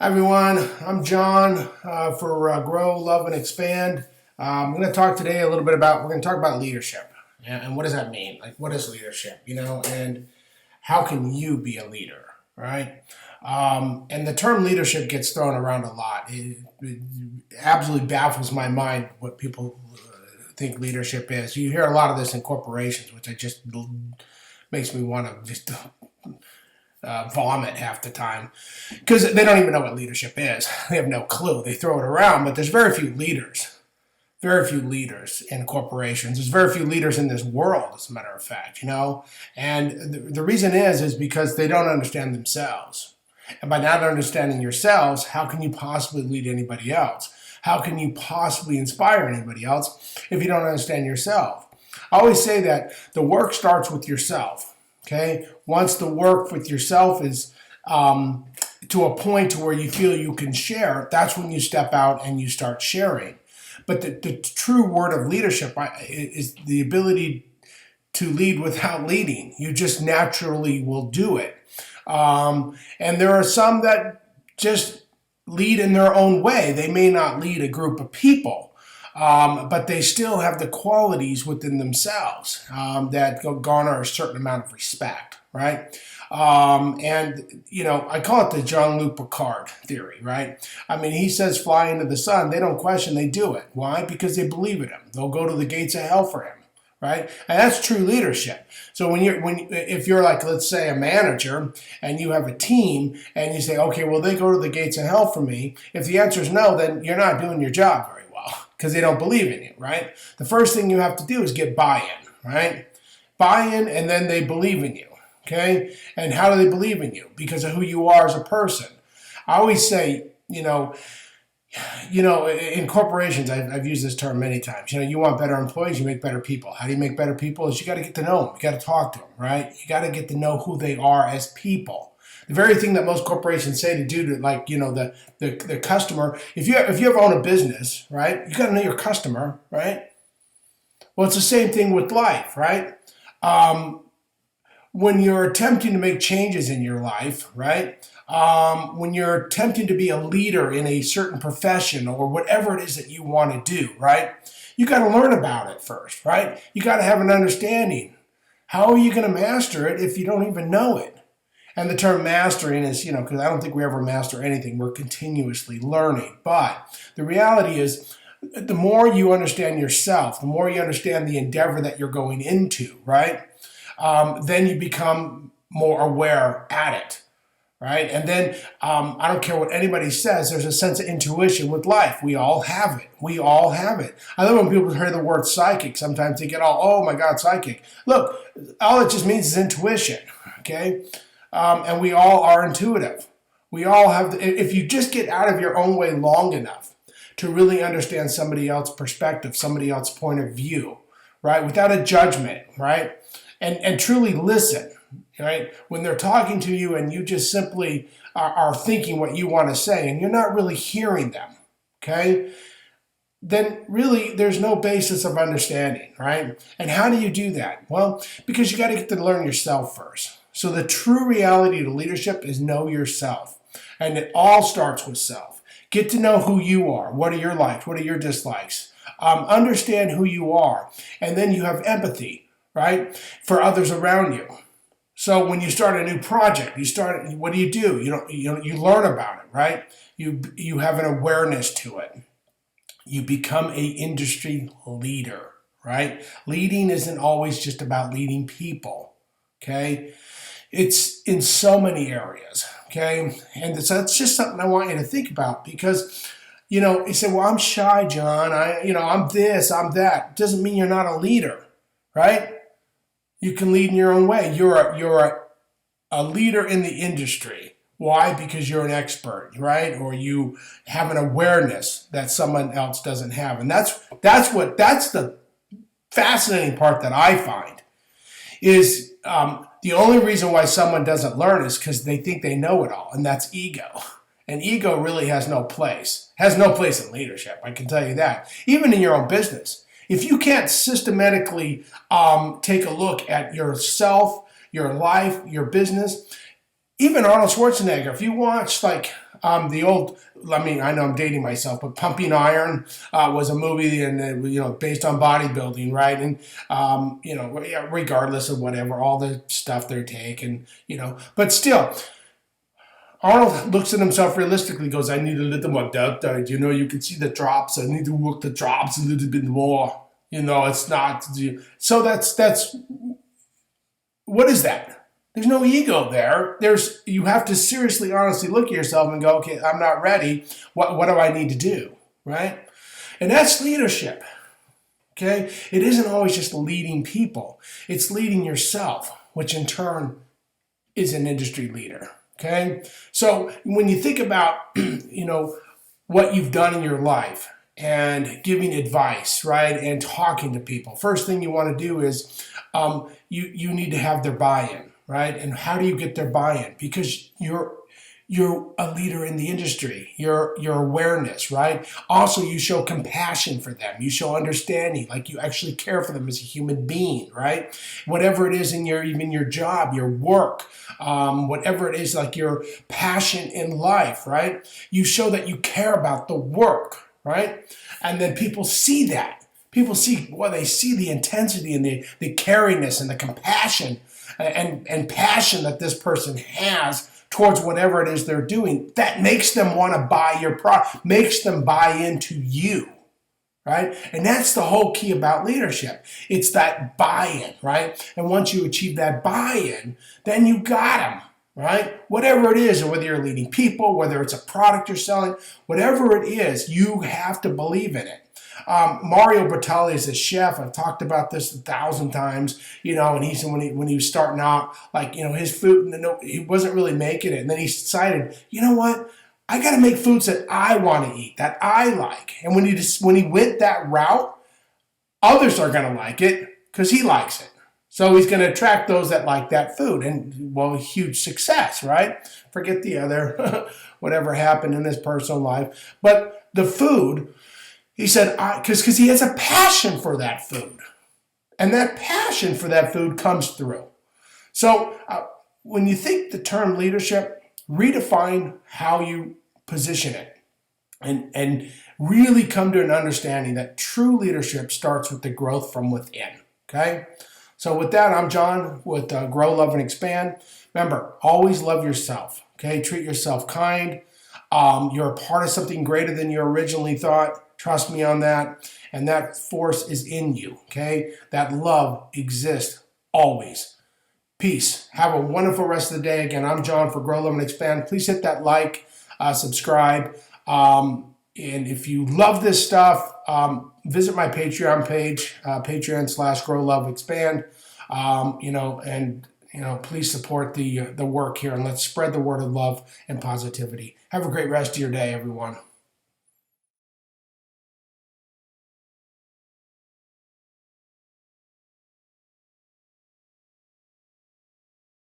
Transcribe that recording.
Hi everyone, I'm John for Grow, Love, and Expand. I'm going to talk today a little bit about, we're going to talk about leadership. And what does that mean? Like, what is leadership, and how can you be a leader, right? And the term leadership gets thrown around a lot. It absolutely baffles my mind what people think leadership is. You hear a lot of this in corporations, which makes me want to just vomit half the time because they don't even know what leadership is. They have no clue. They throw it around, but there's very few leaders in corporations. There's very few leaders in this world, as a matter of fact, And the reason is because they don't understand themselves. And by not understanding yourselves, how can you possibly lead anybody else? How can you possibly inspire anybody else if you don't understand yourself? I always say that the work starts with yourself. Okay. Once the work with yourself is to a point to where you feel you can share, that's when you step out and you start sharing. But the true word of leadership is the ability to lead without leading. You just naturally will do it. And there are some that just lead in their own way. They may not lead a group of people. But they still have the qualities within themselves that garner a certain amount of respect, right? I call it the Jean-Luc Picard theory, right? I mean, he says fly into the sun. They don't question, they do it. Why? Because they believe in him. They'll go to the gates of hell for him, right? And that's true leadership. So if you're like, let's say, a manager and you have a team and you say, okay, well, they go to the gates of hell for me. If the answer is no, then you're not doing your job very well because they don't believe in you, right? The first thing you have to do is get buy-in, right? Buy-in, and then they believe in you, okay? And how do they believe in you? Because of who you are as a person. I always say, in corporations, I've used this term many times. You want better employees, you make better people. How do you make better people? Is you got to get to know them. You got to talk to them, right? You got to get to know who they are as people. The very thing that most corporations say to do to, the customer, if you ever own a business, right, you got to know your customer, right? Well, it's the same thing with life, right? When you're attempting to make changes in your life, right? When you're attempting to be a leader in a certain profession or whatever it is that you want to do, right? You got to learn about it first, right? You got to have an understanding. How are you going to master it if you don't even know it? And the term mastering is, because I don't think we ever master anything. We're continuously learning. But the reality is, the more you understand yourself, the more you understand the endeavor that you're going into, right? Then you become more aware at it, right? And then I don't care what anybody says, there's a sense of intuition with life. We all have it. We all have it. I love when people hear the word psychic. Sometimes they get all, oh my God, psychic. Look, all it just means is intuition, okay? And we all are intuitive. We all have, if you just get out of your own way long enough to really understand somebody else's perspective, somebody else's point of view, right? Without a judgment, right? And truly listen, right? When they're talking to you and you just simply are thinking what you want to say and you're not really hearing them, okay? Then really there's no basis of understanding, right? And how do you do that? Well, because you got to get to learn yourself first. So the true reality to leadership is know yourself. And it all starts with self. Get to know who you are. What are your likes? What are your dislikes? Understand who you are. And then you have empathy, right? For others around you. So when you start a new project, what do? You learn about it, right? You have an awareness to it. You become an industry leader, right? Leading isn't always just about leading people, okay? It's in so many areas, okay? And so that's just something I want you to think about because, you say, well, I'm shy, John. I'm this, I'm that. It doesn't mean you're not a leader, right? You can lead in your own way. You're a leader in the industry. Why? Because you're an expert, right? Or you have an awareness that someone else doesn't have. And that's the fascinating part that I find is the only reason why someone doesn't learn is because they think they know it all, and that's ego. And ego really has no place in leadership, I can tell you that. Even in your own business. If you can't systematically take a look at yourself, your life, your business, even Arnold Schwarzenegger, if you watch The old, I mean, I know I'm dating myself, but Pumping Iron was a movie, and based on bodybuilding, right? And regardless of whatever, all the stuff they take, and but still, Arnold looks at himself realistically, goes, I need a little more deltoid. You can see the drops. I need to work the drops a little bit more. It's not. So that's what is that? There's no ego there. You have to seriously, honestly look at yourself and go, okay, I'm not ready. What do I need to do? Right? And that's leadership. Okay? It isn't always just leading people. It's leading yourself, which in turn is an industry leader. Okay? So when you think about, what you've done in your life and giving advice, right, and talking to people, first thing you want to do is you need to have their buy-in, right? And how do you get their buy-in? Because you're a leader in the industry. Your awareness, right? Also, you show compassion for them. You show understanding, like you actually care for them as a human being, right? Whatever it is in even your job, your work, whatever it is, like your passion in life, right? You show that you care about the work, right? And then people see that. People see, they see the intensity and the caringness and the compassion and passion that this person has towards whatever it is they're doing. That makes them want to buy your product, makes them buy into you, right? And that's the whole key about leadership. It's that buy-in, right? And once you achieve that buy-in, then you got them, right? Whatever it is, or whether you're leading people, whether it's a product you're selling, whatever it is, you have to believe in it. Mario Batali is a chef. I've talked about this 1,000 times, and he said when he was starting out, his food, he wasn't really making it. And then he decided, you know what? I got to make foods that I want to eat, that I like. And when he went that route, others are going to like it because he likes it. So he's going to attract those that like that food. And, huge success, right? Forget the other, whatever happened in his personal life. But the food, he said, because he has a passion for that food. And that passion for that food comes through. So when you think the term leadership, redefine how you position it. And really come to an understanding that true leadership starts with the growth from within. Okay? So with that, I'm John with Grow, Love, and Expand. Remember, always love yourself. Okay? Treat yourself kind. You're a part of something greater than you originally thought. Trust me on that. And that force is in you, okay? That love exists always. Peace. Have a wonderful rest of the day. Again, I'm John for Grow, Love, and Expand. Please hit that like, subscribe. And if you love this stuff, visit my Patreon page, Patreon.com/Grow, Love, Expand. Please support the work here, and let's spread the word of love and positivity. Have a great rest of your day, everyone.